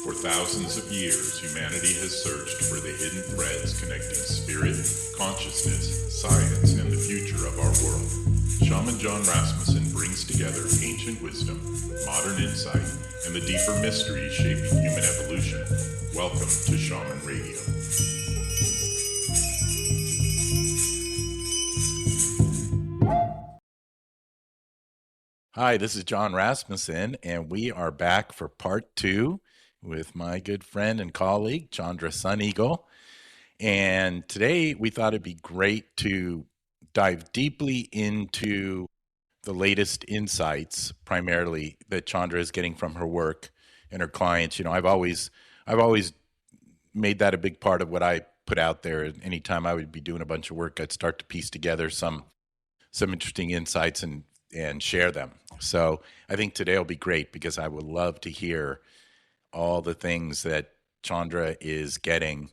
For thousands of years, humanity has searched for the hidden threads connecting spirit, consciousness, science, and the future of our world. Shaman John Rasmussen brings together ancient wisdom, modern insight, and the deeper mysteries shaping human evolution. Welcome to Shaman Radio. Hi, this is John Rasmussen, and we are back for part 2 with my good friend and colleague, Chandra Sun Eagle. And today we thought it'd be great to dive deeply into the latest insights, primarily that Chandra is getting from her work and her clients. You know, I've always made that a big part of what I put out there. Anytime I would be doing a bunch of work, I'd start to piece together some interesting insights and share them. So I think today will be great because I would love to hear all the things that Chandra is getting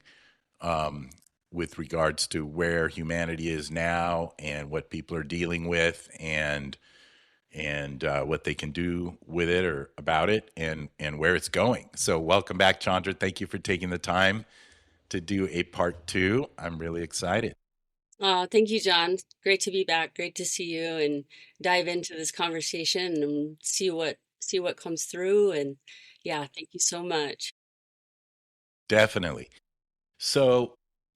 with regards to where humanity is now and what people are dealing with and what they can do with it or about it and where it's going. So welcome back, Chandra. Thank you for taking the time to do a part 2. I'm really excited. Thank you, John. Great to be back. Great to see you and dive into this conversation and see what comes through. And yeah, thank you so much. Definitely. So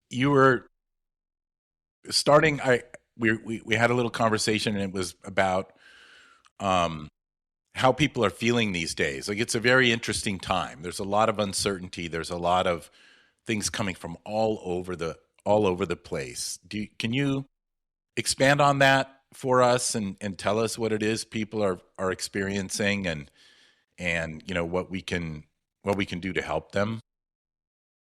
you were starting. We had a little conversation, and it was about how people are feeling these days. Like, it's a very interesting time. There's a lot of uncertainty. There's a lot of things coming from all over the place. Can you expand on that for us and tell us what it is people are experiencing and you know what we can do to help them?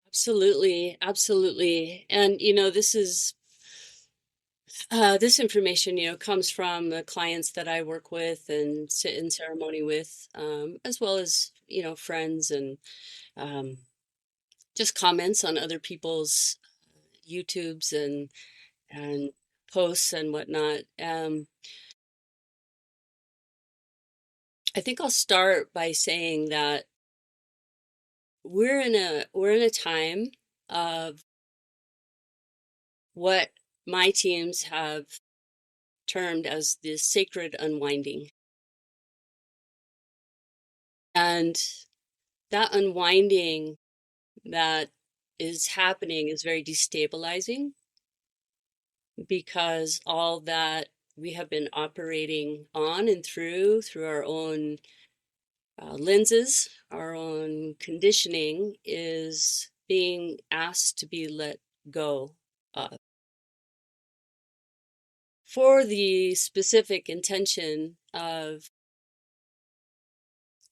Absolutely, absolutely. And this information, comes from the clients that I work with and sit in ceremony with, as well as, friends and um, just comments on other people's YouTubes and posts and whatnot. I think I'll start by saying that we're in a time of what my teams have termed as the sacred unwinding. And that unwinding that is happening is very destabilizing because all that we have been operating on and through our own lenses, our own conditioning is being asked to be let go of for the specific intention of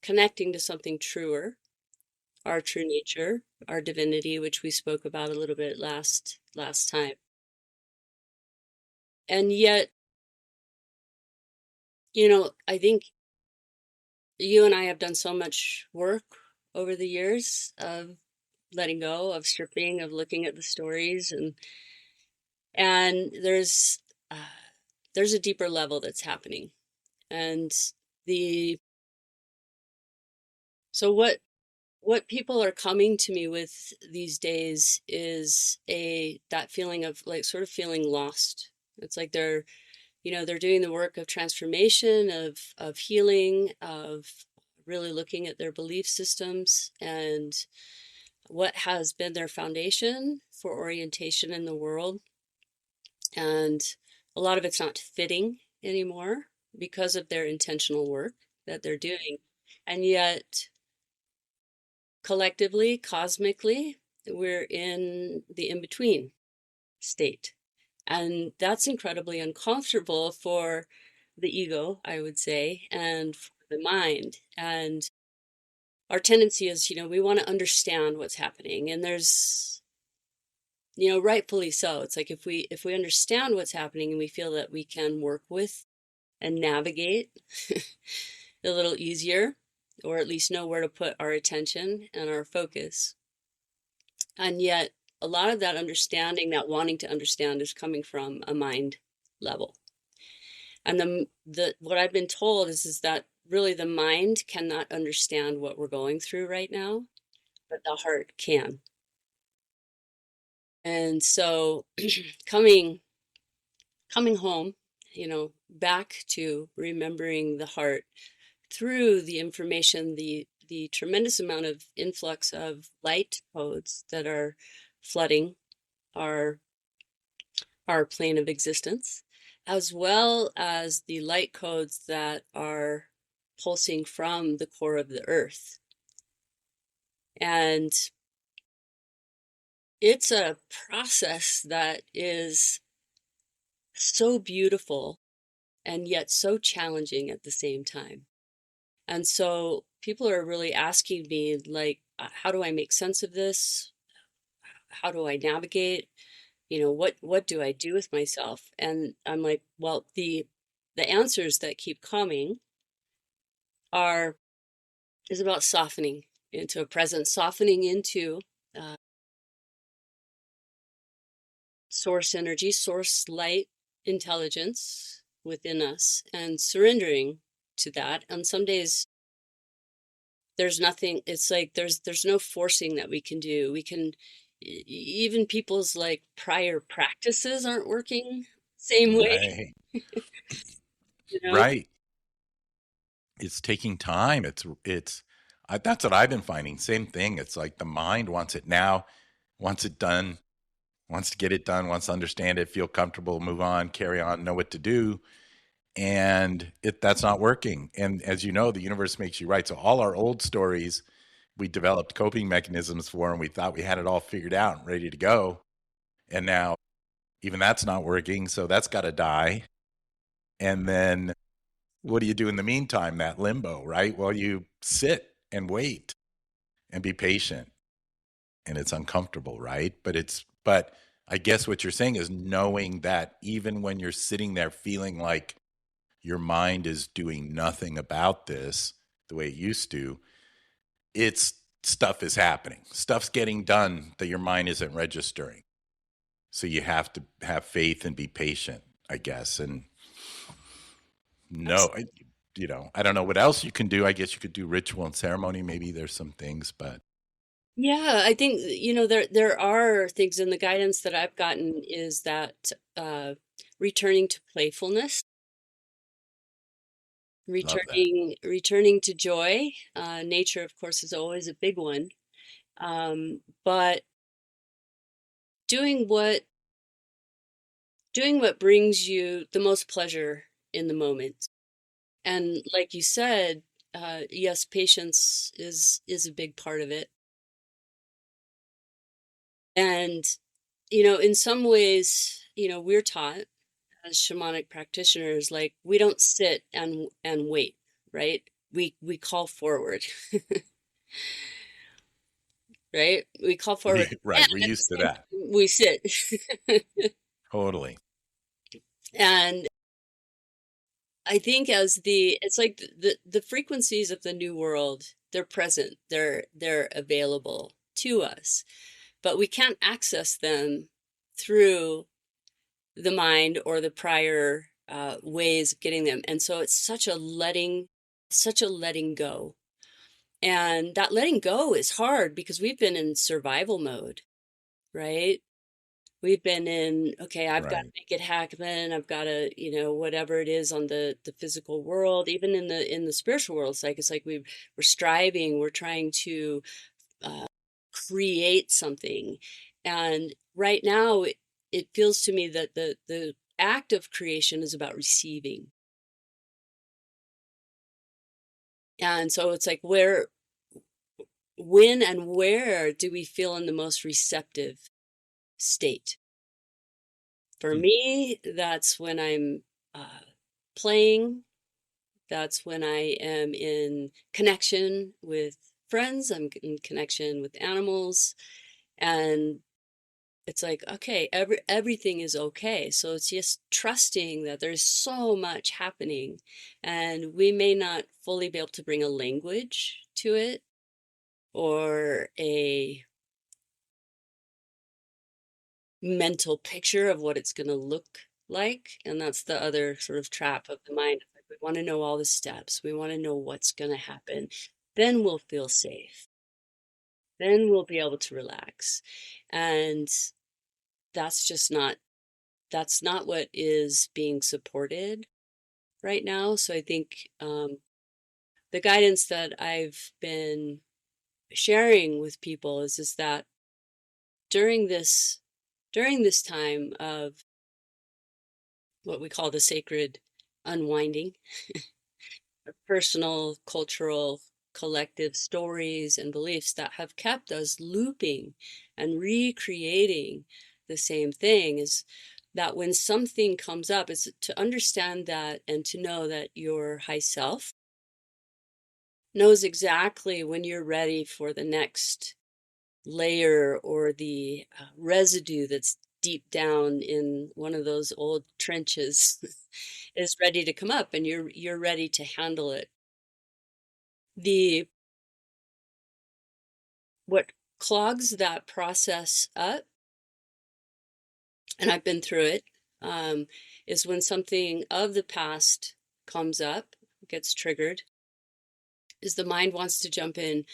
connecting to something truer, our true nature, our divinity, which we spoke about a little bit last time. And yet, I think you and I have done so much work over the years of letting go, of stripping, of looking at the stories, and there's a deeper level that's happening. And the so what people are coming to me with these days is that feeling of like sort of feeling lost. It's like they're doing the work of transformation, of healing, of really looking at their belief systems and what has been their foundation for orientation in the world. And a lot of it's not fitting anymore because of their intentional work that they're doing. And yet, collectively, cosmically, we're in the in-between state. And that's incredibly uncomfortable for the ego, I would say, and for the mind. And our tendency is, we want to understand what's happening. And there's, rightfully so. It's like if we understand what's happening and we feel that we can work with and navigate a little easier, or at least know where to put our attention and our focus. And yet, a lot of that understanding, that wanting to understand, is coming from a mind level. And what I've been told is that really the mind cannot understand what we're going through right now. but the heart can. And so coming coming home, back to remembering the heart through the information, the tremendous amount of influx of light codes that are flooding our our plane of existence, as well as the light codes that are pulsing from the core of the earth. And it's a process that is so beautiful and yet so challenging at the same time. And so people are really asking me, like, how do I make sense of this? How do I navigate? What do I do with myself? And I'm like, well, the answers that keep coming are is about softening into a presence, softening into uh, source energy, source light, intelligence within us, and surrendering to that. And some days there's nothing. It's like there's no forcing that we can do. We can even people's like prior practices aren't working same way, Right. you know. Right. It's taking time. That's what I've been finding. Same thing. It's like the mind wants it now, wants it done, wants to get it done, wants to understand it, feel comfortable, move on, carry on, know what to do. And that's not working. And as you know, the universe makes you right. So all our old stories, we developed coping mechanisms for, and we thought we had it all figured out and ready to go. And now even that's not working. So that's got to die. And then what do you do in the meantime? That limbo, right? Well, you sit and wait and be patient. And it's uncomfortable, right? But I guess what you're saying is knowing that even when you're sitting there feeling like your mind is doing nothing about this the way it used to, it's stuff is happening. Stuff's getting done that your mind isn't registering. So you have to have faith and be patient, I guess. And no, I don't know what else you can do. I guess you could do ritual and ceremony. Maybe there's some things, but Yeah, I think there are things in the guidance that I've gotten is that returning to playfulness, love that. returning to joy. Nature, of course, is always a big one, but doing what doing what brings you the most pleasure in the moment. And like you said, yes, patience is a big part of it. And in some ways, we're taught as shamanic practitioners, like we don't sit and wait, right? We call forward, right? We call forward, and Right. We're at the used to same that. time we sit. Totally. And I think as it's like the frequencies of the new world, they're present, they're available to us, but we can't access them through the mind or the prior ways of getting them. And so it's such a letting go. And that letting go is hard because we've been in survival mode, right? We've been in, okay, I've got to Right. make it happen. I've got to, whatever it is on the physical world, even in the spiritual world, it's like we're striving, we're trying to uh, create something. And right now, it feels to me that the act of creation is about receiving. And so it's like when and where do we feel in the most receptive state? For Hmm. me, that's when I'm playing. That's when I am in connection with friends. I'm in connection with animals. And it's like, okay, everything is okay. So it's just trusting that there's so much happening, and we may not fully be able to bring a language to it or a mental picture of what it's going to look like. And that's the other sort of trap of the mind. Like we want to know all the steps. We want to know what's going to happen. Then we'll feel safe. then we'll be able to relax. And that's just not, that's not what is being supported right now. So I think the guidance that I've been sharing with people is that during this time of what we call the sacred unwinding, personal, cultural, collective stories and beliefs that have kept us looping and recreating the same thing, is that when something comes up, is to understand that and to know that your high self knows exactly when you're ready for the next layer or the residue that's deep down in one of those old trenches is ready to come up, and you're ready to handle it. The What clogs that process up, and I've been through it, is when something of the past comes up, gets triggered, is the mind wants to jump in,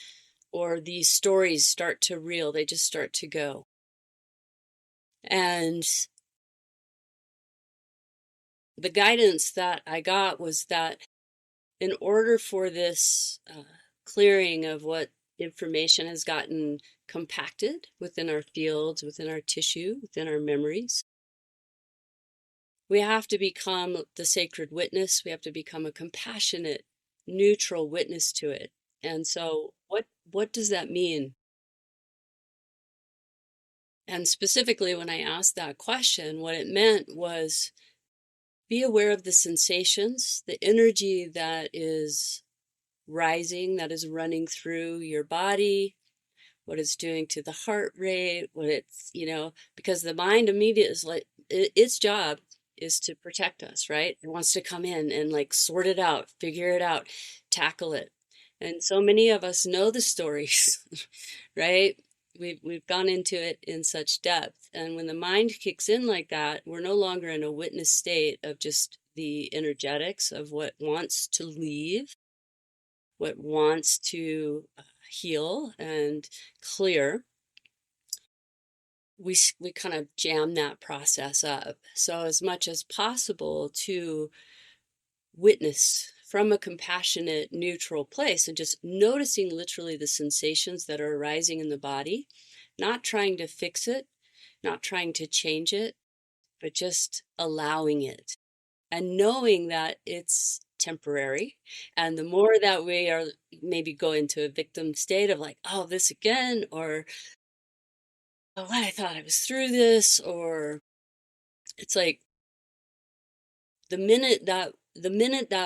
or these stories start to reel, they just start to go. And the guidance that I got was that in order for this clearing of what information has gotten compacted within our fields, within our tissue, within our memories, we have to become the sacred witness. We have to become a compassionate, neutral witness to it. And so, what does that mean? And specifically, when I asked that question, what it meant was be aware of the sensations, the energy that is rising, that is running through your body, what it's doing to the heart rate, what it's, because the mind immediately is like, its job is to protect us, right? It wants to come in and like sort it out, figure it out, tackle it. And so many of us know the stories, right? We've gone into it in such depth. And when the mind kicks in like that, we're no longer in a witness state of just the energetics of what wants to leave, what wants to heal and clear. We kind of jam that process up. So as much as possible to witness from a compassionate, neutral place, and just noticing literally the sensations that are arising in the body, not trying to fix it, not trying to change it, but just allowing it and knowing that it's temporary. And the more that we are maybe go into a victim state of like, oh, this again, or oh, I thought I was through this, or it's like the minute that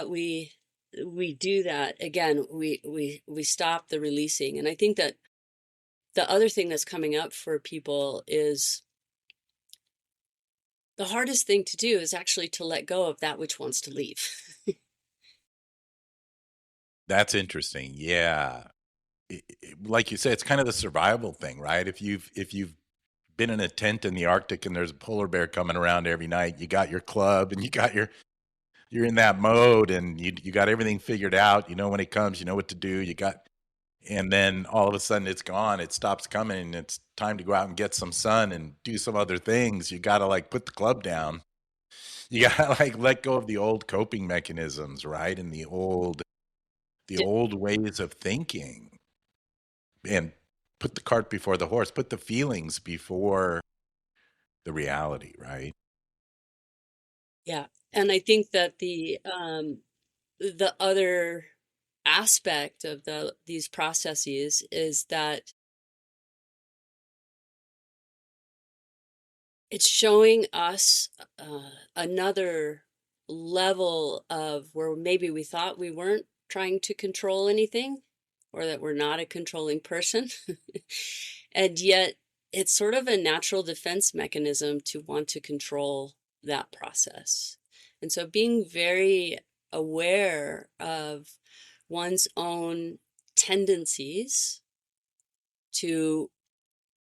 we do that again, we stop the releasing. And I think that the other thing that's coming up for people is the hardest thing to do is actually to let go of that which wants to leave. That's interesting. Yeah. Like you said, it's kind of the survival thing, right? If you've been in a tent in the Arctic and there's a polar bear coming around every night, you got your club and you're in that mode and you got everything figured out. You know when it comes, you know what to do. And then all of a sudden it's gone. It stops coming and it's time to go out and get some sun and do some other things. You got to like put the club down. You got to like let go of the old coping mechanisms, right? And the old ways of thinking, and put the cart before the horse, put the feelings before the reality, right? Yeah. And I think that the other aspect of these processes is that it's showing us another level of where maybe we thought we weren't trying to control anything, or that we're not a controlling person. And yet it's sort of a natural defense mechanism to want to control that process. And so being very aware of one's own tendencies to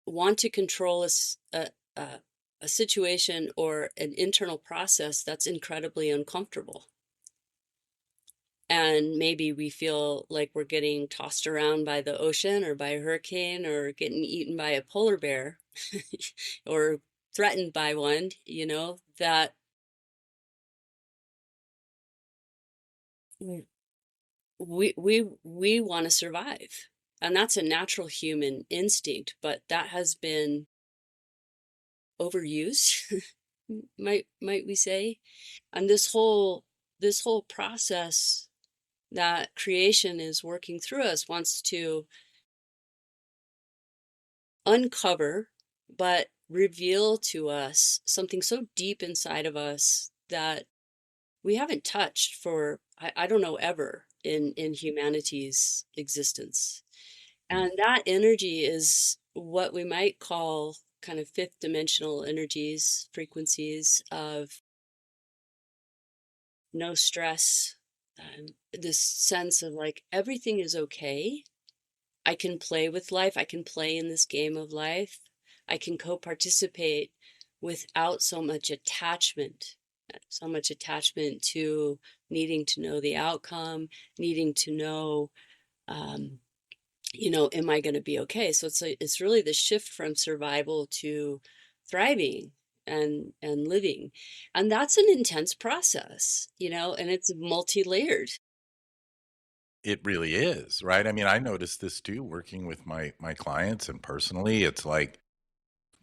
want to control a, a situation or an internal process that's incredibly uncomfortable. And maybe we feel like we're getting tossed around by the ocean or by a hurricane or getting eaten by a polar bear or threatened by one, that we want to survive. And that's a natural human instinct, but that has been overused, might we say. And this whole process that creation is working through us wants to uncover, but reveal to us something so deep inside of us that we haven't touched for, I don't know, ever in humanity's existence. Mm. And that energy is what we might call kind of fifth dimensional energies, frequencies of no stress, this sense of like everything is okay. I can play with life. I can play in this game of life. I can co-participate without so much attachment to needing to know the outcome, needing to know, um, am I going to be okay? So it's really the shift from survival to thriving and living. And that's an intense process, and it's multi-layered. It really is, right? I mean, I noticed this too working with my clients and personally. It's like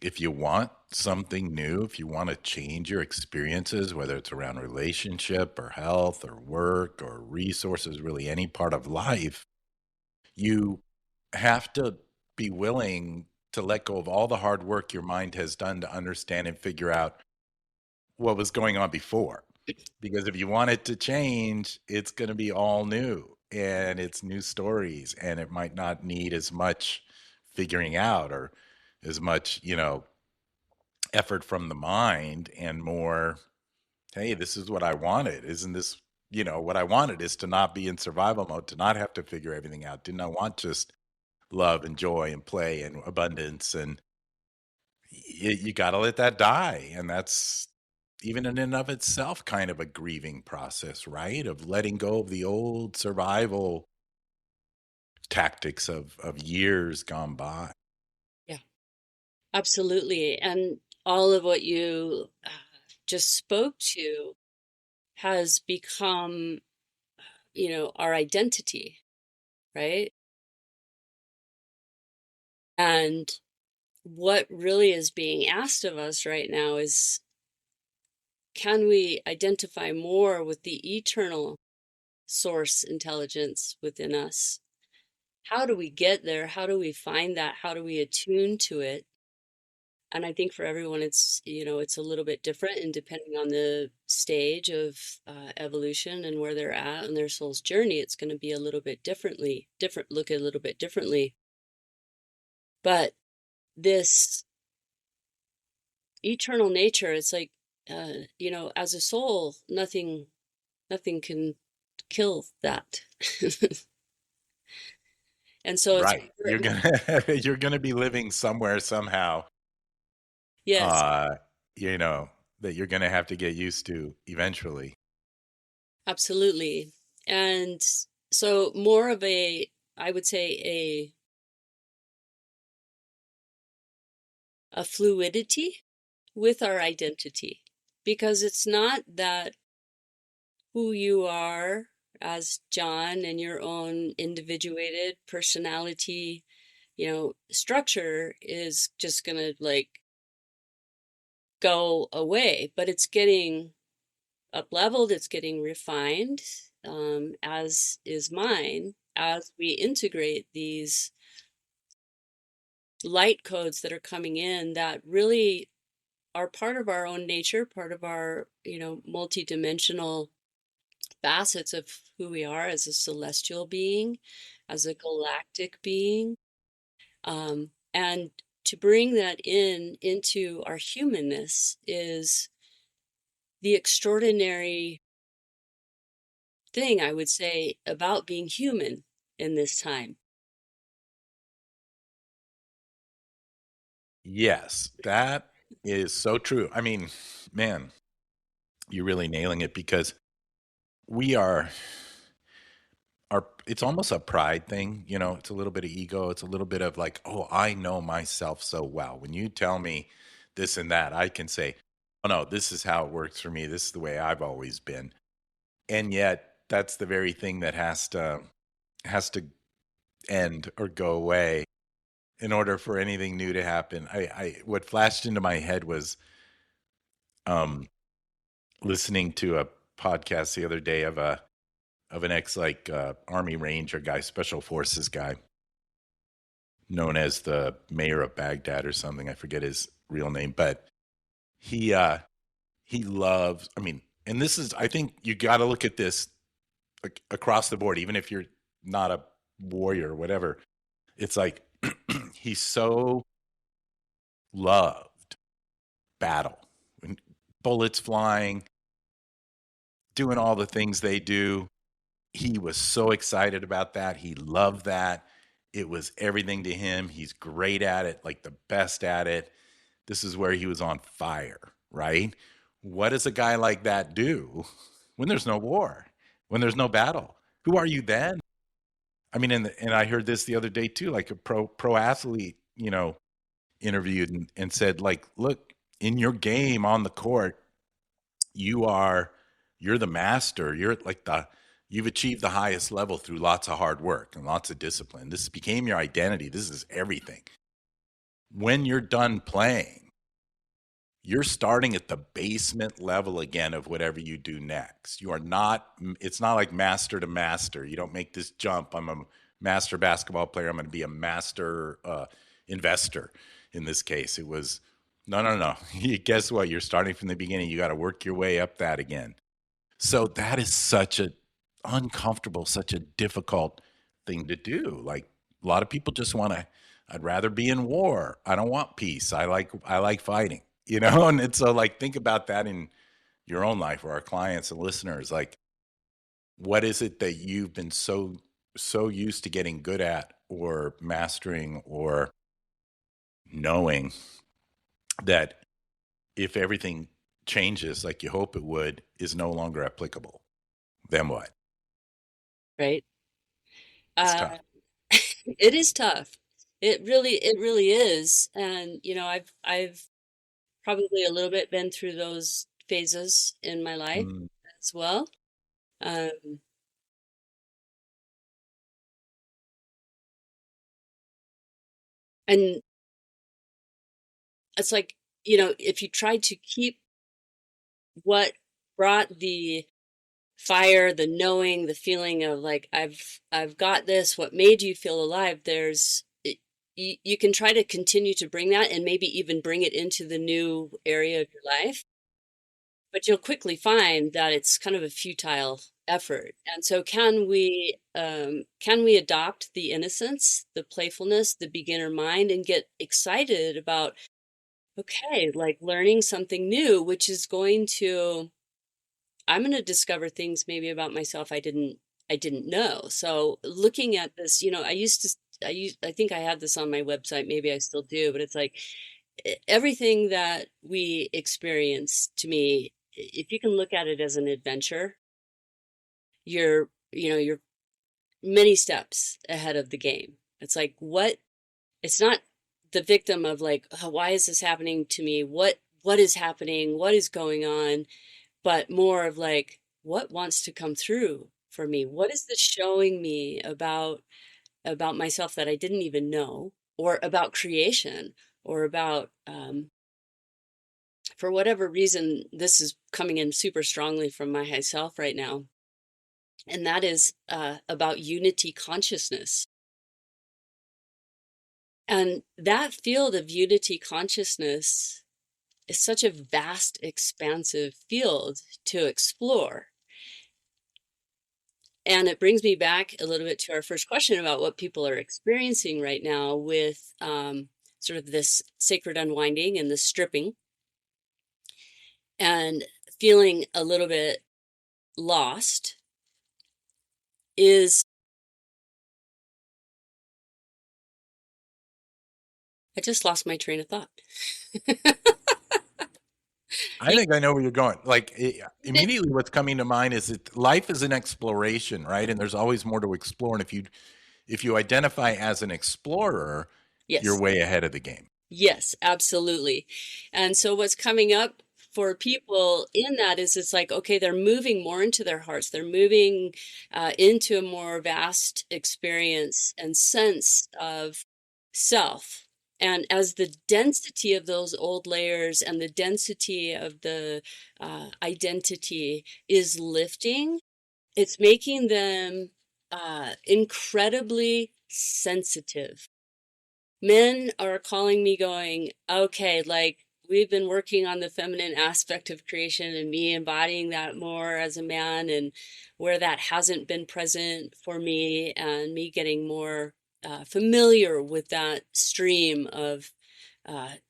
if you want something new, if you want to change your experiences, whether it's around relationship or health or work or resources, really any part of life, you have to be willing to let go of all the hard work your mind has done to understand and figure out what was going on before. Because if you want it to change, it's going to be all new and it's new stories, and it might not need as much figuring out or as much, effort from the mind and more, hey, this is what I wanted. Isn't this, what I wanted is to not be in survival mode, to not have to figure everything out. Didn't I want just love and joy and play and abundance? And you got to let that die. And that's even in and of itself kind of a grieving process, right? Of letting go of the old survival tactics of years gone by. Yeah, absolutely. And all of what you just spoke to has become, our identity, right? And what really is being asked of us right now is, can we identify more with the eternal source intelligence within us? How do we get there? How do we find that? How do we attune to it? And I think for everyone, it's a little bit different, and depending on the stage of evolution and where they're at on their soul's journey, it's going to be a little bit look a little bit differently. But this eternal nature, it's like, as a soul, nothing can kill that. And so it's Right. You're gonna you're gonna be living somewhere somehow, yes, uh, you know, that you're gonna have to get used to eventually. absolutely. And so more of I would say a fluidity with our identity, because it's not that who you are as John and your own individuated personality, structure is just gonna like go away, but it's getting up leveled, it's getting refined, as is mine, as we integrate these light codes that are coming in that really are part of our own nature, part of our, multidimensional facets of who we are as a celestial being, as a galactic being. And to bring that into our humanness is the extraordinary thing, I would say, about being human in this time. Yes, that is so true. I mean, man, you're really nailing it because we are it's almost a pride thing, you know, it's a little bit of ego, it's a little bit of like, oh, I know myself so well. When you tell me this and that, I can say, oh no, this is how it works for me. This is the way I've always been. And yet that's the very thing that has to end or go away in order for anything new to happen. I what flashed into my head was um listening to a podcast the other day of an ex like army ranger guy, special forces guy, known as the mayor of Baghdad or something. I forget his real name, but he uh he loves, I mean, and this is, I think you got to look at this like across the board, even if you're not a warrior or whatever. It's like he so loved battle, when bullets flying, doing all the things they do. He was so excited about that. He loved that. It was everything to him. He's great at it, like the best at it. This is where he was on fire, right? What does a guy like that do when there's no war, when there's no battle? Who are you then? I mean, and I heard this the other day too, like a pro athlete, you know, interviewed and said, like, look, in your game on the court, you are you're the master. You're like the you've achieved the highest level through lots of hard work and lots of discipline. This became your identity. This is everything. When you're done playing, you're starting at the basement level again of whatever you do next. You are not, it's not like master to master. You don't make this jump. I'm a master basketball player. I'm going to be a master investor. In this case, it was no, no, no. Guess what? You're starting from the beginning. You got to work your way up that again. So that is such a uncomfortable, such a difficult thing to do. Like a lot of people just want to, I'd rather be in war. I don't want peace. I like fighting, you know? And it's so like think about that in your own life or our clients and listeners. Like what is it that you've been so used to getting good at or mastering or knowing that if everything changes like you hope it would is no longer applicable? Then what? right? It's Uh, tough. it is tough. It really is. And I've probably a little bit been through those phases in my life Mm, as well. Um, and it's like, if you try to keep what brought the fire, the knowing, the feeling of like I've got this, what made you feel alive, you can try to continue to bring that and maybe even bring it into the new area of your life, but you'll quickly find that it's kind of a futile effort. And so can we adopt the innocence, the playfulness, the beginner mind and get excited about, okay, like learning something new, which is I'm going to discover things maybe about myself I didn't know. So looking at this, I think I had this on my website, maybe I still do, but it's like everything that we experience, to me, if you can look at it as an adventure, you're many steps ahead of the game. It's like it's not the victim of like, oh, why is this happening to me? What is happening? What is going on? But more of like, what wants to come through for me? What is this showing me about myself that I didn't even know, or about creation, or about for whatever reason, this is coming in super strongly from my high self right now, and that is about unity consciousness. And that field of unity consciousness is such a vast, expansive field to explore. And it brings me back a little bit to our first question about what people are experiencing right now with sort of this sacred unwinding and the stripping, and feeling a little bit lost is, I just lost my train of thought. I think I know where you're going. Like You, immediately, what's coming to mind is that life is an exploration, right? And there's always more to explore. And if you identify as an explorer, you're yes. way ahead of the game. Yes, absolutely. And so what's coming up for people in that is it's like, okay, they're moving more into their hearts. They're moving into a more vast experience and sense of self. And as the density of those old layers and the density of the identity is lifting, it's making them incredibly sensitive. Men are calling me going, okay, like we've been working on the feminine aspect of creation and me embodying that more as a man, and where that hasn't been present for me, and me getting more familiar with that stream of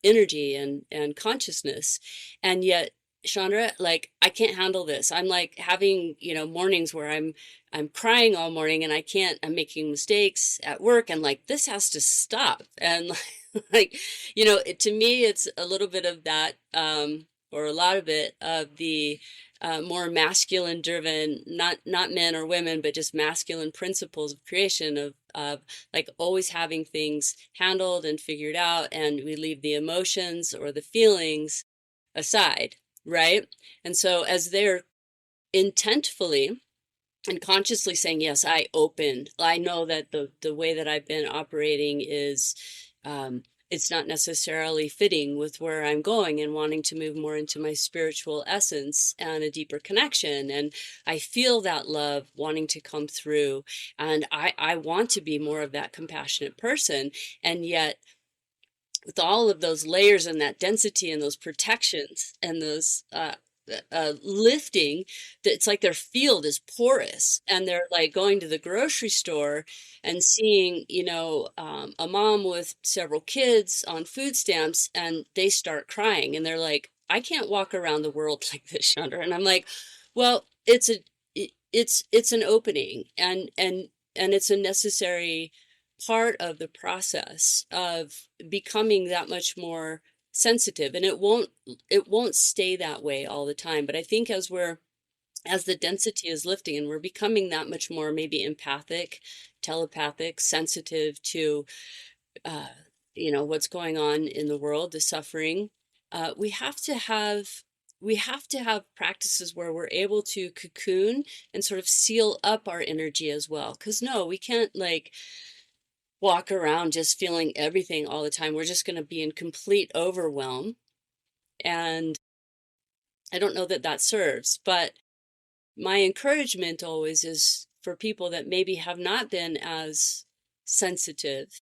energy and consciousness. And yet, Chandra, like I can't handle this. I'm like having, mornings where I'm crying all morning and I can't, I'm making mistakes at work and like this has to stop. And like, to me it's a little bit of that or a lot of it of the more masculine driven, not men or women, but just masculine principles of creation of like always having things handled and figured out, and we leave the emotions or the feelings aside, right? And so as they're intentfully and consciously saying, yes, I know that the way that I've been operating is it's not necessarily fitting with where I'm going, and wanting to move more into my spiritual essence and a deeper connection. And I feel that love wanting to come through, and I want to be more of that compassionate person. And yet with all of those layers and that density and those protections and those lifting, that it's like their field is porous, and they're like going to the grocery store and seeing, a mom with several kids on food stamps, and they start crying, and they're like, I can't walk around the world like this, Chandra. And I'm like, well, it's an opening, and it's a necessary part of the process of becoming that much more sensitive. And it won't stay that way all the time, but I think as the density is lifting and we're becoming that much more maybe empathic, telepathic, sensitive to uh what's going on in the world, the suffering, we have to have practices where we're able to cocoon and sort of seal up our energy as well, because no, we can't like walk around just feeling everything all the time. We're just going to be in complete overwhelm. And I don't know that that serves, but my encouragement always is for people that maybe have not been as sensitive,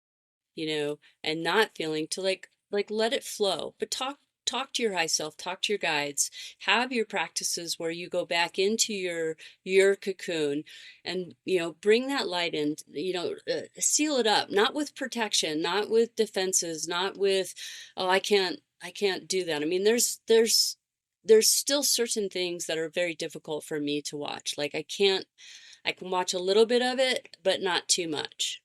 and not feeling, to like let it flow, but talk to your high self, talk to your guides, have your practices where you go back into your cocoon, and bring that light in, seal it up, not with protection, not with defenses, not with, oh, I can't do that. I mean, there's still certain things that are very difficult for me to watch. Like I can watch a little bit of it, but not too much.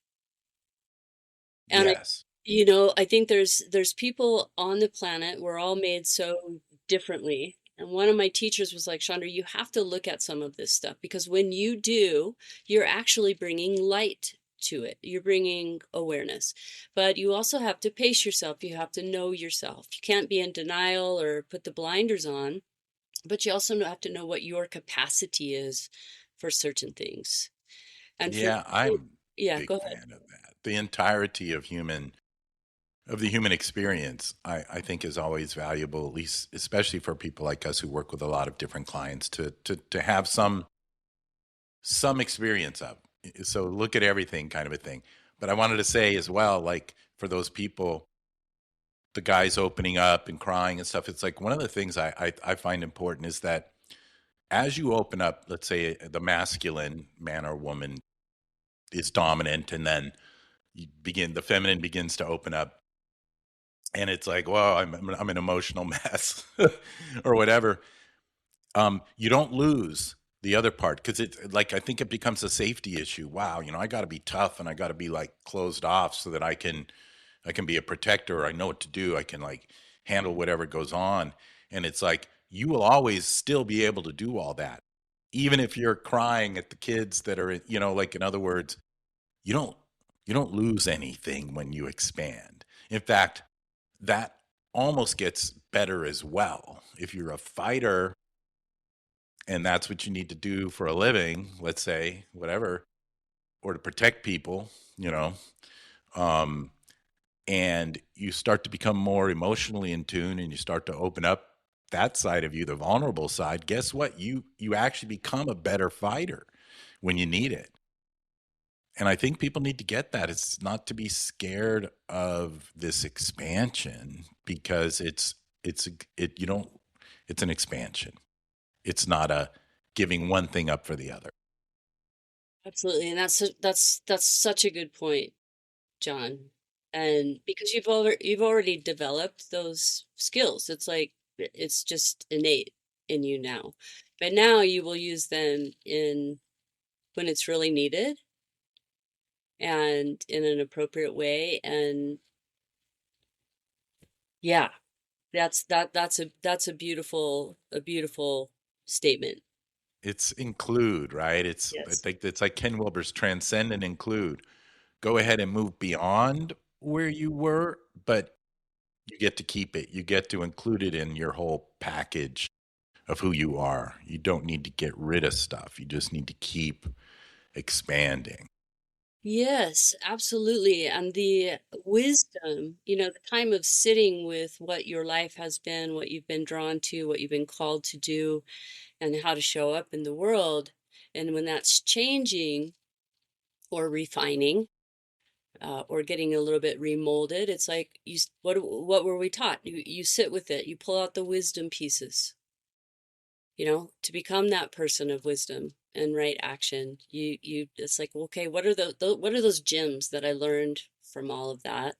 And Yes. I think there's people on the planet. We're all made so differently. And one of my teachers was like, Chandra, you have to look at some of this stuff, because when you do, you're actually bringing light to it. You're bringing awareness. But you also have to pace yourself. You have to know yourself. You can't be in denial or put the blinders on, but you also have to know what your capacity is for certain things. And for Yeah, I'm a yeah, big go ahead. fan of that. The entirety of the human experience, I think is always valuable, at least especially for people like us who work with a lot of different clients to have some experience of. So look at everything kind of a thing. But I wanted to say as well, like for those people, the guys opening up and crying and stuff, it's like one of the things I find important is that as you open up, let's say the masculine man or woman is dominant, and then the feminine begins to open up, and it's like, well, I'm an emotional mess or whatever. You don't lose the other part, because it, like, I think it becomes a safety issue. Wow, I got to be tough, and I got to be like closed off so that I can be a protector. I know what to do. I can like handle whatever goes on. And it's like you will always still be able to do all that. Even if you're crying at the kids that are, like, in other words, you don't you don't lose anything when you expand. In fact, that almost gets better as well. If you're a fighter and that's what you need to do for a living, let's say, whatever, or to protect people, you know, um, and you start to become more emotionally in tune and you start to open up that side of you, the vulnerable side, guess what? You actually become a better fighter when you need it. And I think people need to get that. It's not to be scared of this expansion because it's it you don't it's an expansion. It's not a giving one thing up for the other. Absolutely. And that's such a good point, John. And because you've already developed those skills. It's like it's just innate in you now. But now you will use them in when it's really needed and in an appropriate way. And yeah, that's a beautiful statement. It's include, right? I Yes. think it's like Ken Wilber's transcend and include. Go ahead and move beyond where you were, but you get to keep it. You get to include it in your whole package of who you are. You don't need to get rid of stuff. You just need to keep expanding. Yes, absolutely. And the wisdom, the time of sitting with what your life has been, what you've been drawn to, what you've been called to do, and how to show up in the world. And when that's changing or refining, or getting a little bit remolded, it's like what were we taught? You sit with it, you pull out the wisdom pieces, to become that person of wisdom and right action. It's like, okay, what are those gems that I learned from all of that?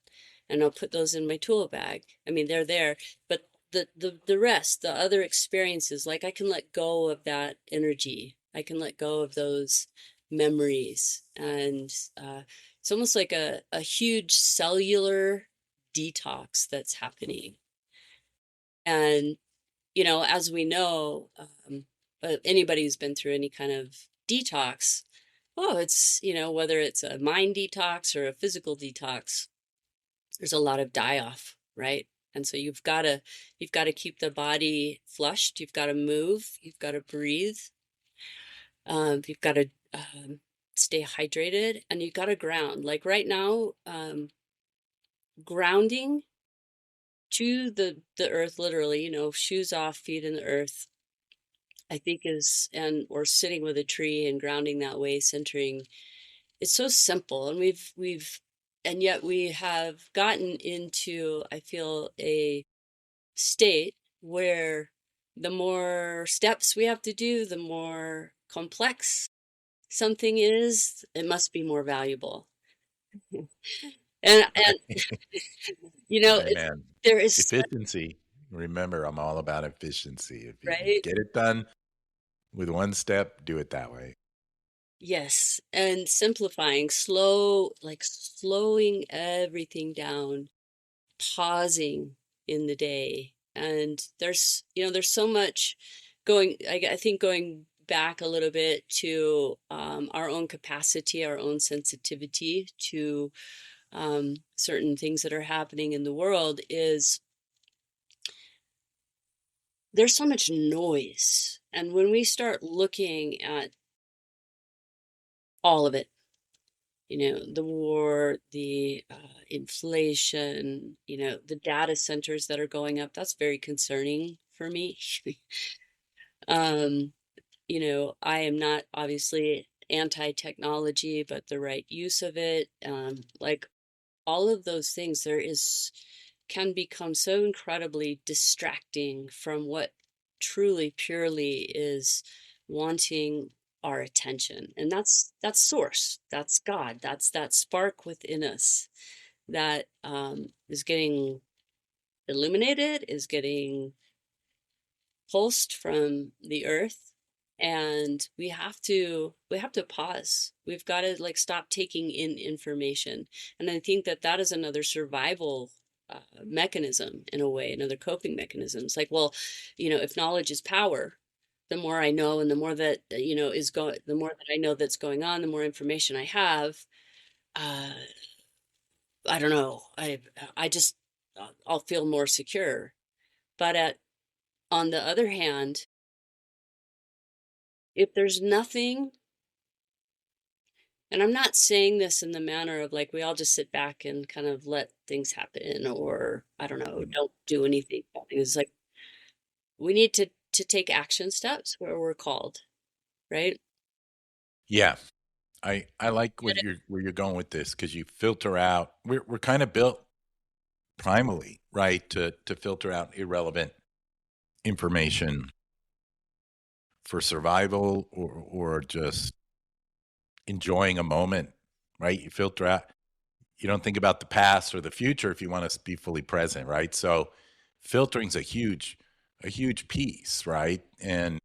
And I'll put those in my tool bag. I mean, they're there, but the rest, the other experiences, like I can let go of that energy. I can let go of those memories. And it's almost like a huge cellular detox that's happening. And as we know, anybody who's been through any kind of detox, oh, it's, whether it's a mind detox or a physical detox, there's a lot of die off, right? And so you've got to keep the body flushed. You've got to move. You've got to breathe. You've got to stay hydrated, and you've got to ground. Like right now, grounding to the earth, literally, shoes off, feet in the earth, I think or sitting with a tree and grounding that way, centering. It's so simple, and and yet we have gotten into, I feel, a state where the more steps we have to do, the more complex something is, it must be more valuable. And it's Amen. there is such, Efficiency. Remember, I'm all about efficiency. If you can right? get it done with one step, do it that way. Yes, and simplifying, like slowing everything down, pausing in the day. And there's so much I think going back a little bit to our own capacity, our own sensitivity to certain things that are happening in the world is there's so much noise. And when we start looking at all of it, the war, the inflation, the data centers that are going up, that's very concerning for me. um, I am not obviously anti-technology, but the right use of it, like all of those things, can become so incredibly distracting from what truly, purely is wanting our attention. And that's source, that's God, that's that spark within us that is getting illuminated, is getting pulsed from the earth. And we have to pause. We've got to like stop taking in information. And I think that is another survival mechanism in a way, another coping mechanism. It's like, well, if knowledge is power, the more I know and the more that, the more that I know that's going on, the more information I have. Uh, I don't know. I just, I'll feel more secure. But on the other hand, if there's nothing, and I'm not saying this in the manner of like we all just sit back and kind of let things happen, or I don't know, don't do anything. It's like we need to take action steps where we're called, right? Yeah. I like where you're going with this because you filter out. We're kind of built primally, right, to filter out irrelevant information for survival or just enjoying a moment, right? You filter out. You don't think about the past or the future if you want to be fully present, right? So filtering's a huge piece, right? And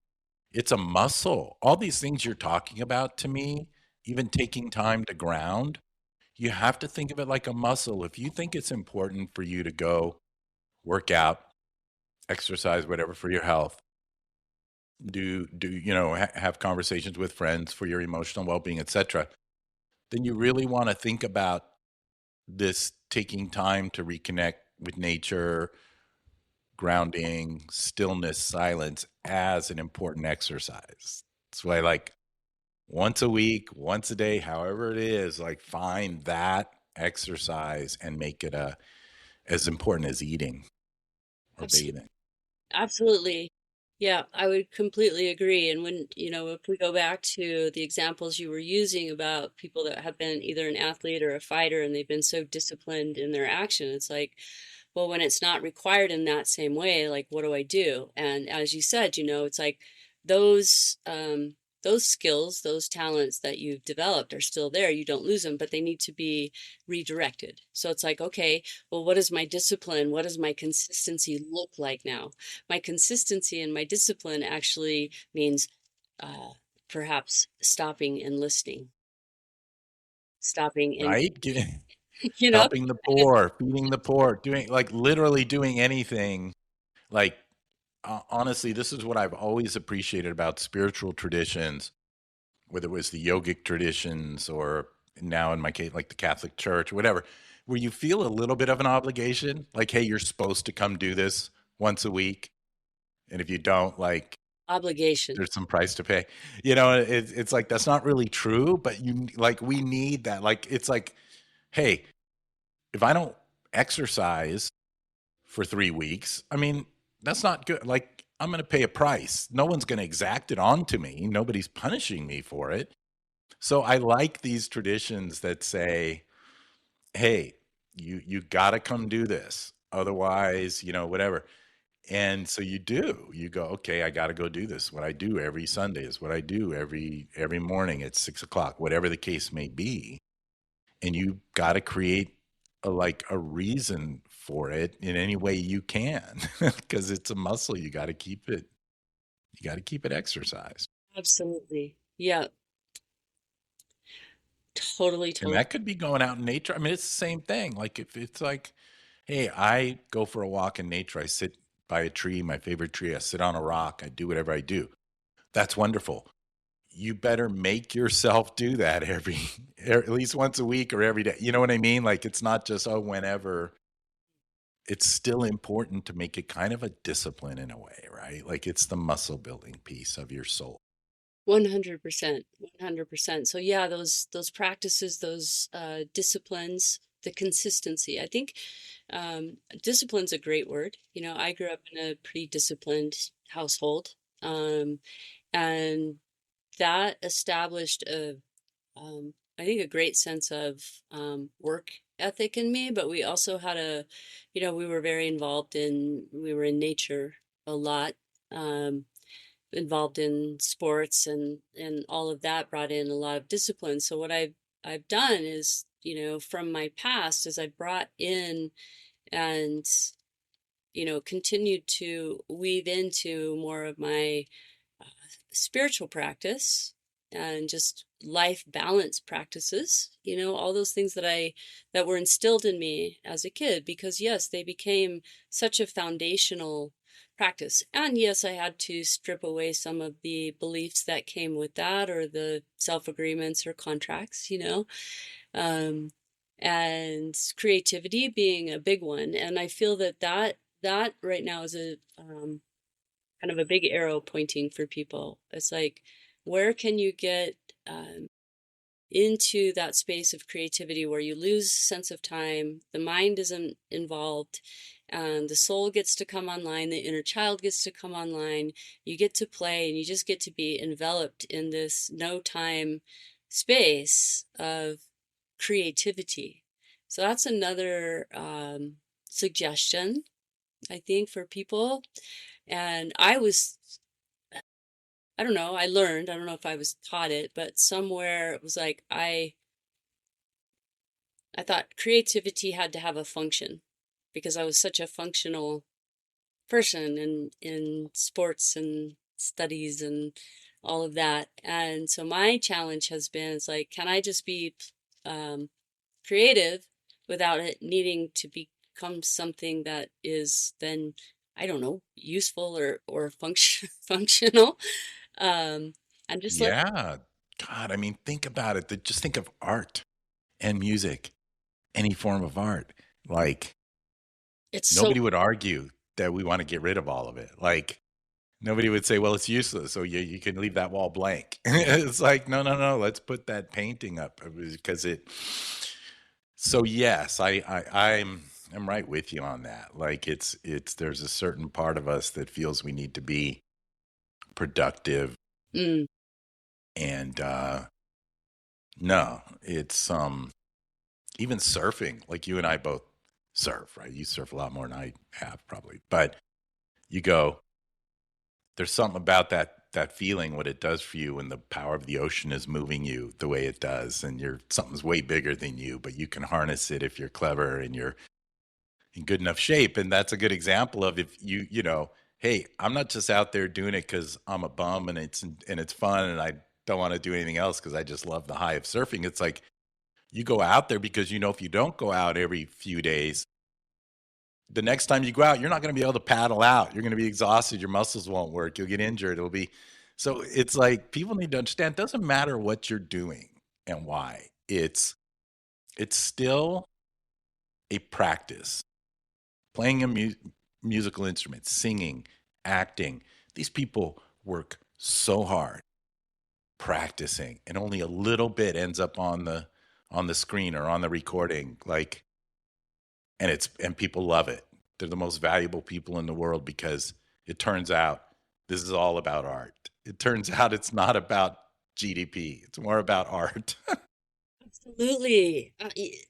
it's a muscle. All these things you're talking about to me, even taking time to ground, you have to think of it like a muscle. If you think it's important for you to go work out, exercise, whatever for your health, have conversations with friends for your emotional well-being, etc., then you really want to think about this taking time to reconnect with nature, grounding, stillness, silence as an important exercise. That's why, like, once a week, once a day, however it is, like, find that exercise and make it as important as eating or Absolutely. bathing. Absolutely. Yeah, I would completely agree. And when, if we go back to the examples you were using about people that have been either an athlete or a fighter and they've been so disciplined in their action, it's like, well, when it's not required in that same way, like, what do I do? And as you said, it's like those, those skills, those talents that you've developed are still there. You don't lose them, but they need to be redirected. So it's like, okay, well, what is my discipline? What does my consistency look like now? My consistency and my discipline actually means uh, perhaps stopping and listening, stopping and, Right? you know, Helping the poor, feeding the poor, doing like literally doing anything. Like, honestly, this is what I've always appreciated about spiritual traditions, whether it was the yogic traditions or now in my case, like the Catholic Church, whatever, where you feel a little bit of an obligation, like, hey, you're supposed to come do this once a week. And if you don't, like, obligation. there's some price to pay. It's like that's not really true, but we need that. Like, it's like, hey, if I don't exercise for 3 weeks, I mean, that's not good. Like, I'm going to pay a price. No one's going to exact it onto me. Nobody's punishing me for it. So I like these traditions that say, hey, you got to come do this. Otherwise, whatever. And so you do. You go, okay, I got to go do this. What I do every Sunday is what I do every morning at 6 o'clock, whatever the case may be. And you got to create a reason for it in any way you can, because it's a muscle. You got to keep it. You got to keep it exercised, Absolutely. Yeah, totally, and totally. that could be going out in nature. I mean, it's the same thing. Like, if it's like, hey, I go for a walk in nature. I sit by a tree, my favorite tree. I sit on a rock. I do whatever I do. That's wonderful. You better make yourself do that at least once a week or every day. You know what I mean? Like, it's not just, oh, whenever. It's still important to make it kind of a discipline in a way, right? Like, it's the muscle building piece of your soul. 100%, 100%. So yeah, those practices, those disciplines, the consistency. I think discipline's a great word. I grew up in a pretty disciplined household, um, and that established I think, a great sense of work ethic in me. But we also had we were very involved we were in nature a lot. Um, Involved in sports and all of that brought in a lot of discipline. So what I've done is, from my past, is I've brought in and continued to weave into more of my uh, spiritual practice. and just life balance practices, all those things that were instilled in me as a kid, because yes, they became such a foundational practice. And yes, I had to strip away some of the beliefs that came with that, or the self-agreements or contracts, um, and creativity being a big one. And I feel that right now is a kind of a big arrow pointing for people. It's like, where can you get um, into that space of creativity where you lose sense of time, the mind isn't involved, and the soul gets to come online, the inner child gets to come online, you get to play, and you just get to be enveloped in this no time space of creativity. So that's another suggestion, I think, for people. And I don't know, I don't know if I was taught it, but somewhere it was like I thought creativity had to have a function, because I was such a functional person in sports and studies and all of that. And so my challenge has been, it's like, can I just be um, creative without it needing to become something that is then, I don't know, useful or functional. Um, and just let Yeah. God, I mean, think about it. Just think of art and music, any form of art. Like, it's so nobody would argue that we want to get rid of all of it. Like, nobody would say, well, it's useless. So you can leave that wall blank. It's like, no, no, no. Let's put that painting up because it. So yes, I'm right with you on that. Like there's a certain part of us that feels we need to be productive mm, and no, it's even surfing, like you and I both surf, right? You surf a lot more than I have probably. But you go, there's something about that feeling, what it does for you when the power of the ocean is moving you the way it does, and something's way bigger than you, but you can harness it if you're clever and you're in good enough shape. And that's a good example of, if hey, I'm not just out there doing it because I'm a bum and it's fun and I don't want to do anything else because I just love the high of surfing. It's like you go out there because if you don't go out every few days, the next time you go out, you're not going to be able to paddle out. You're going to be exhausted. Your muscles won't work. You'll get injured. It'll be so. It's like people need to understand. It doesn't matter what you're doing and why. It's still a practice. Playing a musical instrument, singing, acting. These people work so hard practicing, and only a little bit ends up on the screen or on the recording. Like, and people love it. They're the most valuable people in the world because it turns out this is all about art. It turns out it's not about GDP. It's more about art. absolutely.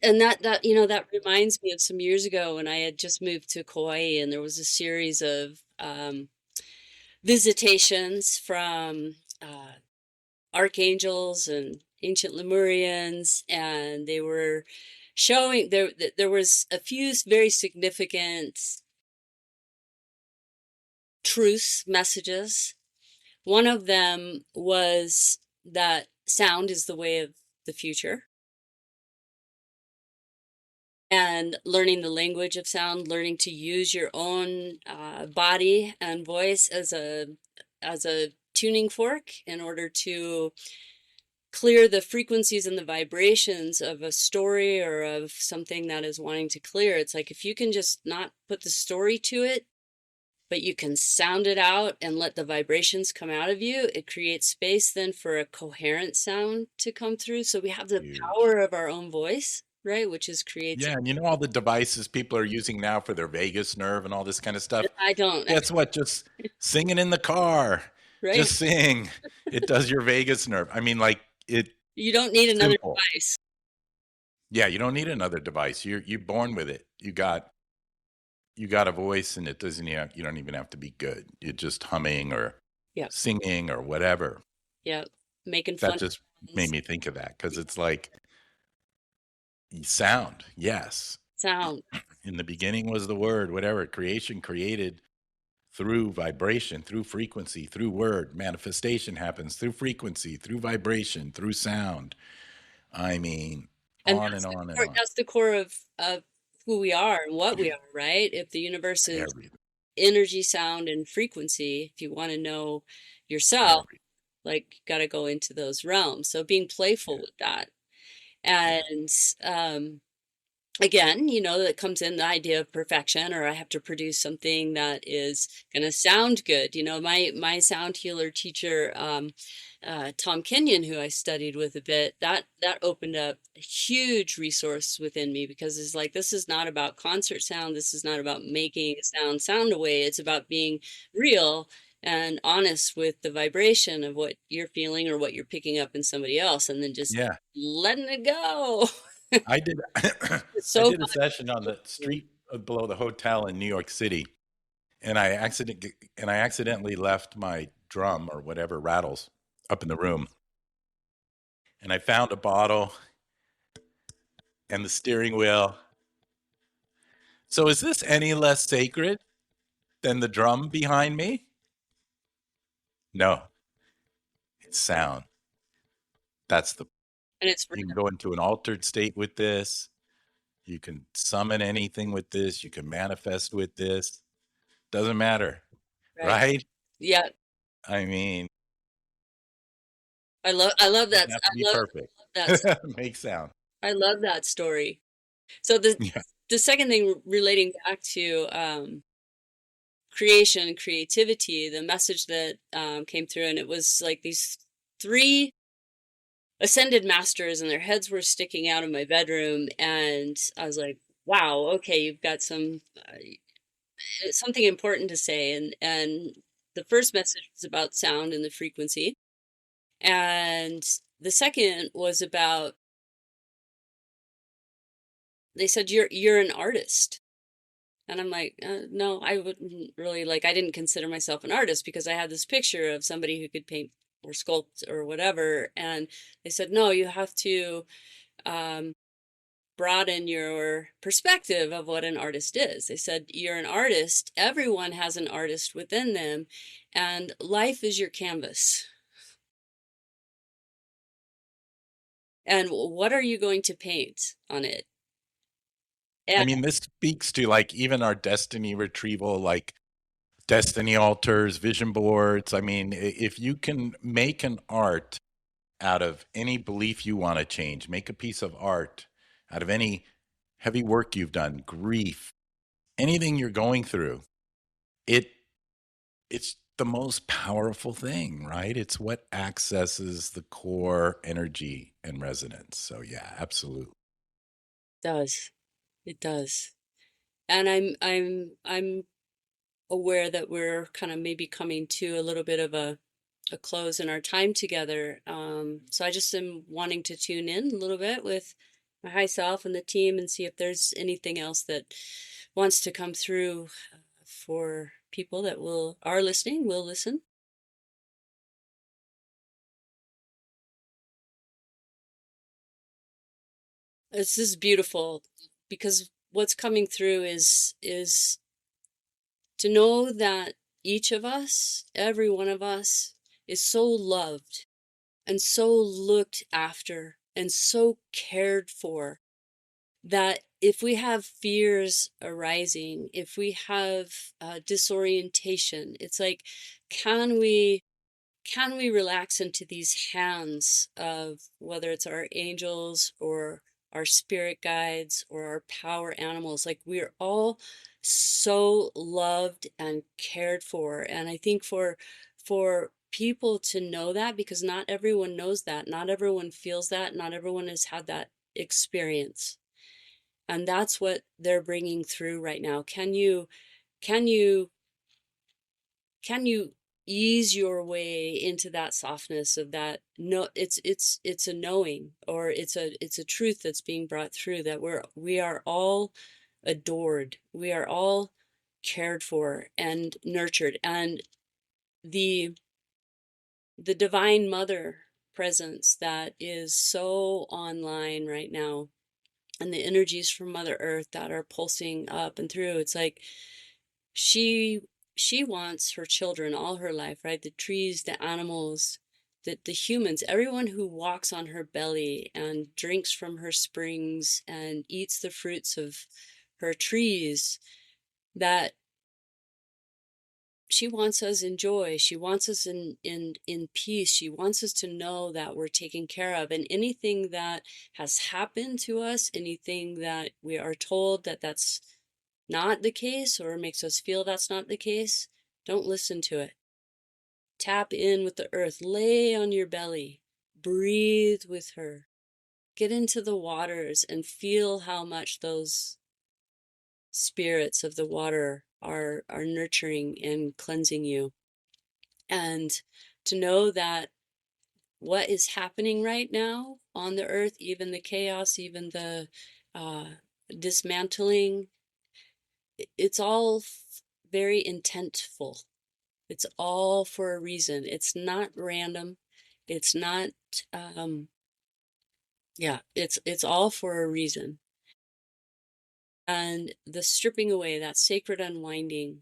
And that reminds me of some years ago when I had just moved to Kauai, and there was a series of visitations from archangels and ancient Lemurians, and they were showing there was a few very significant truth messages. One of them was that sound is the way of the future, and learning the language of sound, learning to use your own body and voice as a tuning fork in order to clear the frequencies and the vibrations of a story or of something that is wanting to clear. It's like, if you can just not put the story to it, but you can sound it out and let the vibrations come out of you, it creates space then for a coherent sound to come through. So we have the Huge. power of our own voice, right? Which is creates. Yeah, and all the devices people are using now for their vagus nerve and all this kind of stuff. I don't Guess actually, what? Just singing in the car. right? Just sing. It does your vagus nerve. I mean, like You don't need another simple. device. Yeah, you don't need another device. You're born with it. You got a voice, and it doesn't you don't even have to be good. You're just humming or Yep. singing or whatever. Yep. Making That fun just made sounds. me think of that because it's like sound. Yes. Sound. In the beginning was the word, whatever. Creation created through vibration, through frequency, through word. Manifestation happens through frequency, through vibration, through sound. I mean, And on and on and on. that's the core of who we are and what we are, right? If the universe is Everything, energy, sound, and frequency, if you want to know yourself, everything. like you got to go into those realms. So being playful Yeah, with that. yeah, And again, you know, that comes in the idea of perfection, or I have to produce something that is going to sound good. You know, my sound healer teacher, Tom Kenyon, who I studied with a bit, that opened up a huge resource within me, because it's like, this is not about concert sound. This is not about making a sound away. It's about being real and honest with the vibration of what you're feeling or what you're picking up in somebody else, and then just yeah. letting it go. I did. It's I so did a session on the powerful. street below the hotel in New York City, and I accidentally left my drum or whatever rattles up in the room, and I found a bottle and the steering wheel. So is this any less sacred than the drum behind me? No, it's sound. That's the. And it's You can go into an altered state with this. You can summon anything with this. You can manifest with this. Doesn't matter, right. right? Yeah, I mean, I love doesn't that. have to be perfect. That Make sound. I love that story. So Yeah. the second thing relating back to creation and creativity, the message that came through, and it was like these three ascended masters, and their heads were sticking out of my bedroom, and I was like, wow, okay, you've got something important to say. And the first message was about sound and the frequency, and the second was about, they said, you're an artist. And I'm like, no, I wouldn't really, like, I didn't consider myself an artist because I had this picture of somebody who could paint or sculpt or whatever. And they said, no, you have to um, broaden your perspective of what an artist is. They said, you're an artist. Everyone has an artist within them, and life is your canvas. And what are you going to paint on it? I And mean, this speaks to like even our destiny retrieval, like destiny altars, vision boards. I mean, if you can make an art out of any belief you want to change, make a piece of art out of any heavy work you've done, grief, anything you're going through, it it's the most powerful thing, right? It's what accesses the core energy and resonance. So yeah, absolutely. does. It does. And I'm aware that we're kind of maybe coming to a little bit of a close in our time together. So I just am wanting to tune in a little bit with my high self and the team and see if there's anything else that wants to come through for people that are listening, will listen. This is beautiful, because what's coming through is to know that each of us, every one of us, is so loved and so looked after and so cared for, that if we have fears arising, if we have disorientation, it's like, can we relax into these hands of, whether it's our angels or our spirit guides or our power animals? Like, we're all so loved and cared for. And I think for people to know that, because not everyone knows that, not everyone feels that, not everyone has had that experience, and that's what they're bringing through right now. Can you can you ease your way into that softness of that? No, it's a knowing, or it's a truth that's being brought through, that we are all adored, we are all cared for and nurtured. And the divine mother presence that is so online right now, and the energies from Mother Earth that are pulsing up and through, it's like she she wants her children all her life, right? The trees, the animals, the humans, everyone who walks on her belly and drinks from her springs and eats the fruits of her trees, that she wants us in joy. She wants us in peace. She wants us to know that we're taken care of. And anything that has happened to us, anything that we are told that that's not the case or makes us feel that's not the case, don't listen to it. Tap in with the earth, lay on your belly, breathe with her, get into the waters and feel how much those spirits of the water are nurturing and cleansing you. And to know that what is happening right now on the earth, even the chaos, even the uh, dismantling, it's all very intentful. It's all for a reason. It's not random. It's not, um, yeah, it's all for a reason. And the stripping away, that sacred unwinding,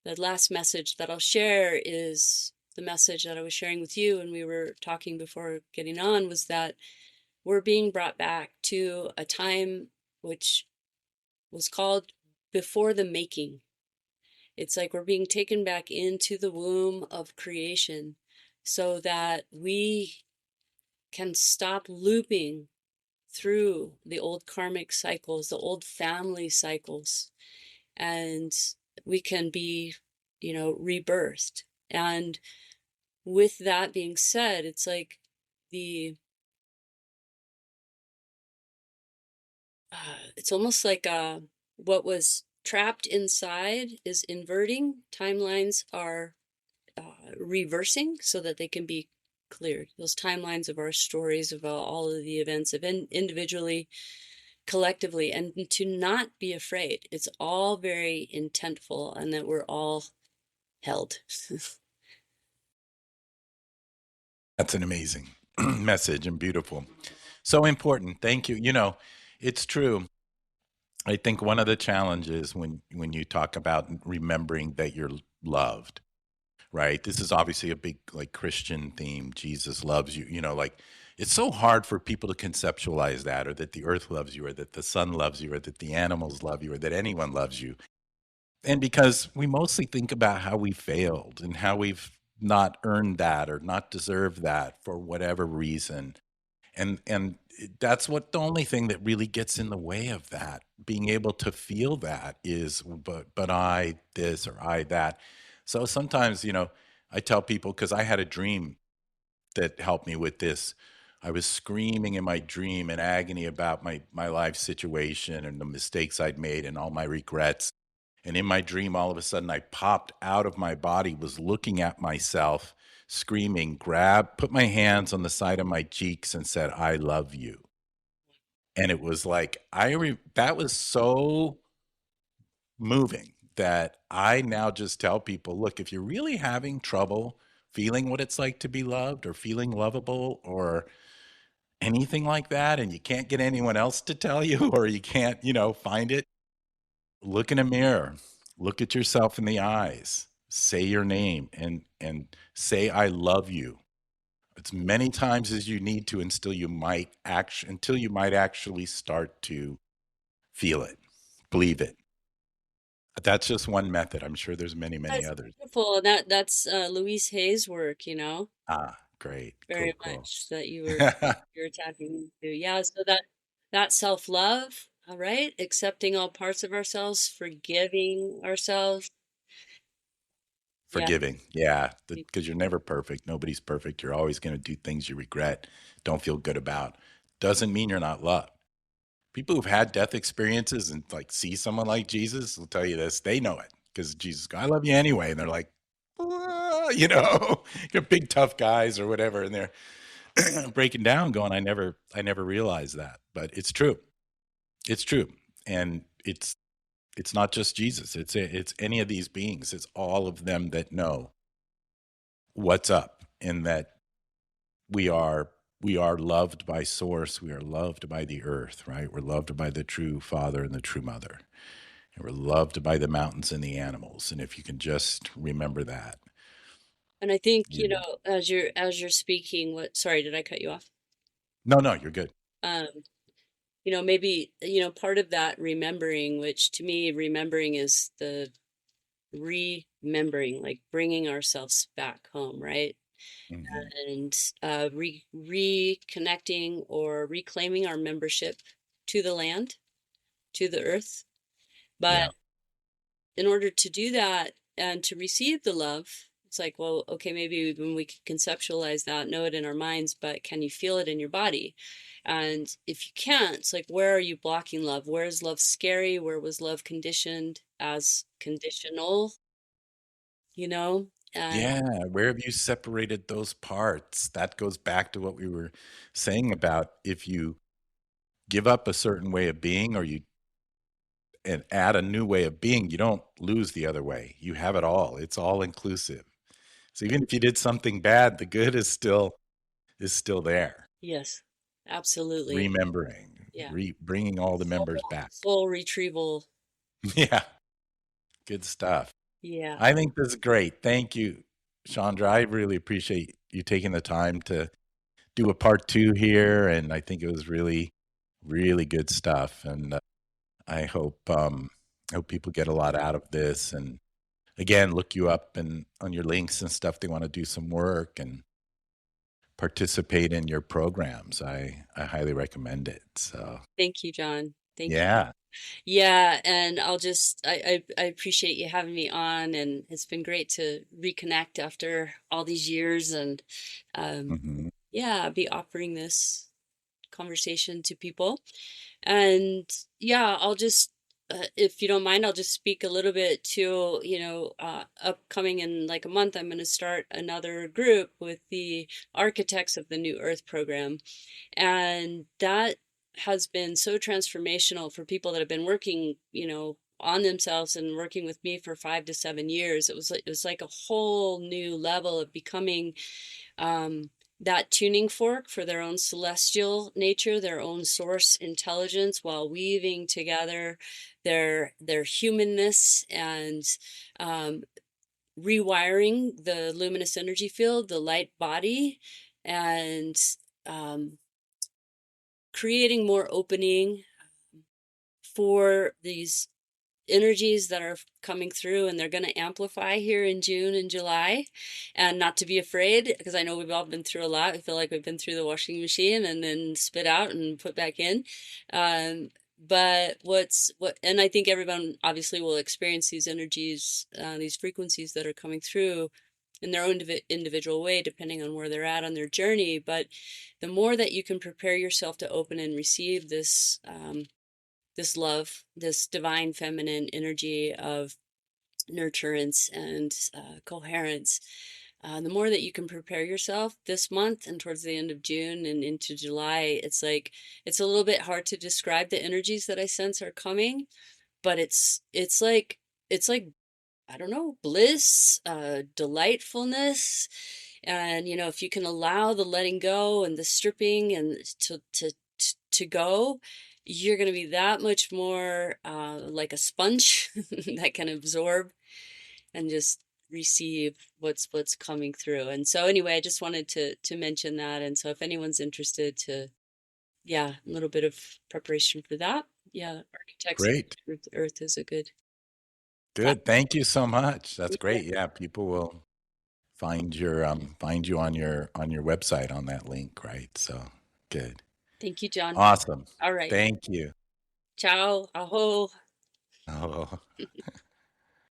the last message that I'll share is the message that I was sharing with you when we were talking before getting on, was that we're being brought back to a time which was called before the making. It's like we're being taken back into the womb of creation so that we can stop looping through the old karmic cycles, the old family cycles, and we can be, rebirthed. And with that being said, it's like the it's almost like what was trapped inside is inverting. Timelines are reversing so that they can be cleared. Those timelines of our stories, of all of the events, of individually, collectively, and to not be afraid. It's all very intentful, and that we're all held. That's an amazing message and beautiful. So important. Thank you. It's true. I think one of the challenges when you talk about remembering that you're loved, right? This is obviously a big like Christian theme. Jesus loves you. Like it's so hard for people to conceptualize that, or that the earth loves you, or that the sun loves you, or that the animals love you, or that anyone loves you. And because we mostly think about how we failed and how we've not earned that or not deserved that for whatever reason. And that's what the only thing that really gets in the way of that, being able to feel that, is but I this or I that. So sometimes, I tell people, because I had a dream that helped me with this. I was screaming in my dream in agony about my life situation and the mistakes I'd made and all my regrets. And in my dream, all of a sudden, I popped out of my body, was looking at myself, screaming, put my hands on the side of my cheeks and said, "I love you." And it was like, that was so moving that I now just tell people, look, if you're really having trouble feeling what it's like to be loved or feeling lovable or anything like that, and you can't get anyone else to tell you, or you can't, find it, look in a mirror, look at yourself in the eyes, say your name, and say I love you as many times as you need to until you might actually start to feel it, believe it. That's just one method. I'm sure there's many That's others. beautiful. That's Louise Hay's work, Ah, great. very Cool. much that you're tapping into. Yeah, so that self-love, all right, accepting all parts of ourselves, forgiving ourselves. Yeah. Forgiving. Yeah, because you're never perfect. Nobody's perfect. You're always going to do things you regret, don't feel good about. Doesn't mean you're not loved. People who've had death experiences and like see someone like Jesus will tell you this. They know it because Jesus goes, "I love you anyway," and they're like, "Ah," you're big tough guys or whatever, and they're breaking down, going, I never realized that." But it's true. It's true, and it's not just Jesus. It's any of these beings. It's all of them that know what's up, and that we are we are loved by source. We are loved by the earth, right? We're loved by the true father and the true mother. And we're loved by the mountains and the animals. And if you can just remember that, And I think, you as you're speaking, sorry, did I cut you off? no, you're good. Um, maybe, part of that remembering, which to me, remembering is the remembering, like bringing ourselves back home, right? Hmm. And reconnecting or reclaiming our membership to the land, to the earth. But Yeah. in order to do that and to receive the love, it's like, well, okay, maybe when we can conceptualize that, know it in our minds, but can you feel it in your body? And if you can't, it's like, where are you blocking love? Where is love scary? Where was love conditioned as conditional, you know? And Yeah. Where have you separated those parts? That goes back to what we were saying about if you give up a certain way of being or you and add a new way of being, you don't lose the other way. You have it all. It's all inclusive. So even if you did something bad, the good is still there. yes, absolutely. Remembering, Yeah. bringing all the members back. Full retrieval. Yeah, good stuff. Yeah. I think this is great. Thank you, Chandra. I really appreciate you taking the time to do a part two here, and I think it was really, really good stuff. And I hope people get a lot out of this. And again, look you up and on your links and stuff. They want to do some work and participate in your programs. I highly recommend it. So Thank you, John. Thank you. yeah. Yeah, and I appreciate you having me on, and it's been great to reconnect after all these years, and um, Hmm. yeah, be offering this conversation to people. And yeah, I'll just, if you don't mind, I'll just speak a little bit to, upcoming in like a month, I'm going to start another group with the architects of the New Earth program. And that has been so transformational for people that have been working, on themselves and working with me for 5 to 7 years. It was like a whole new level of becoming um, that tuning fork for their own celestial nature, their own source intelligence, while weaving together their humanness and um, rewiring the luminous energy field, the light body, and um, creating more opening for these energies that are coming through, and they're going to amplify here in June and July. And not to be afraid, because I know we've all been through a lot. I feel like we've been through the washing machine and then spit out and put back in. But and I think everyone obviously will experience these energies, these frequencies that are coming through in their own individual way, depending on where they're at on their journey. But the more that you can prepare yourself to open and receive this love, this divine feminine energy of nurturance and coherence, the more that you can prepare yourself this month and towards the end of June and into July, it's like it's a little bit hard to describe the energies that I sense are coming, but it's like I don't know, bliss, delightfulness. And, if you can allow the letting go and the stripping and to go, you're going to be that much more like a sponge that can absorb and just receive what's coming through. And so anyway, I just wanted to mention that. And so if anyone's interested to, yeah, a little bit of preparation for that. Yeah, Architects of Great. the Earth is a good path. Good. Thank you so much. That's Yeah. great. Yeah, people will find you on your website on that link, right? So good. Thank you, John. Awesome. All right. Thank you. Ciao. Aho. Oh.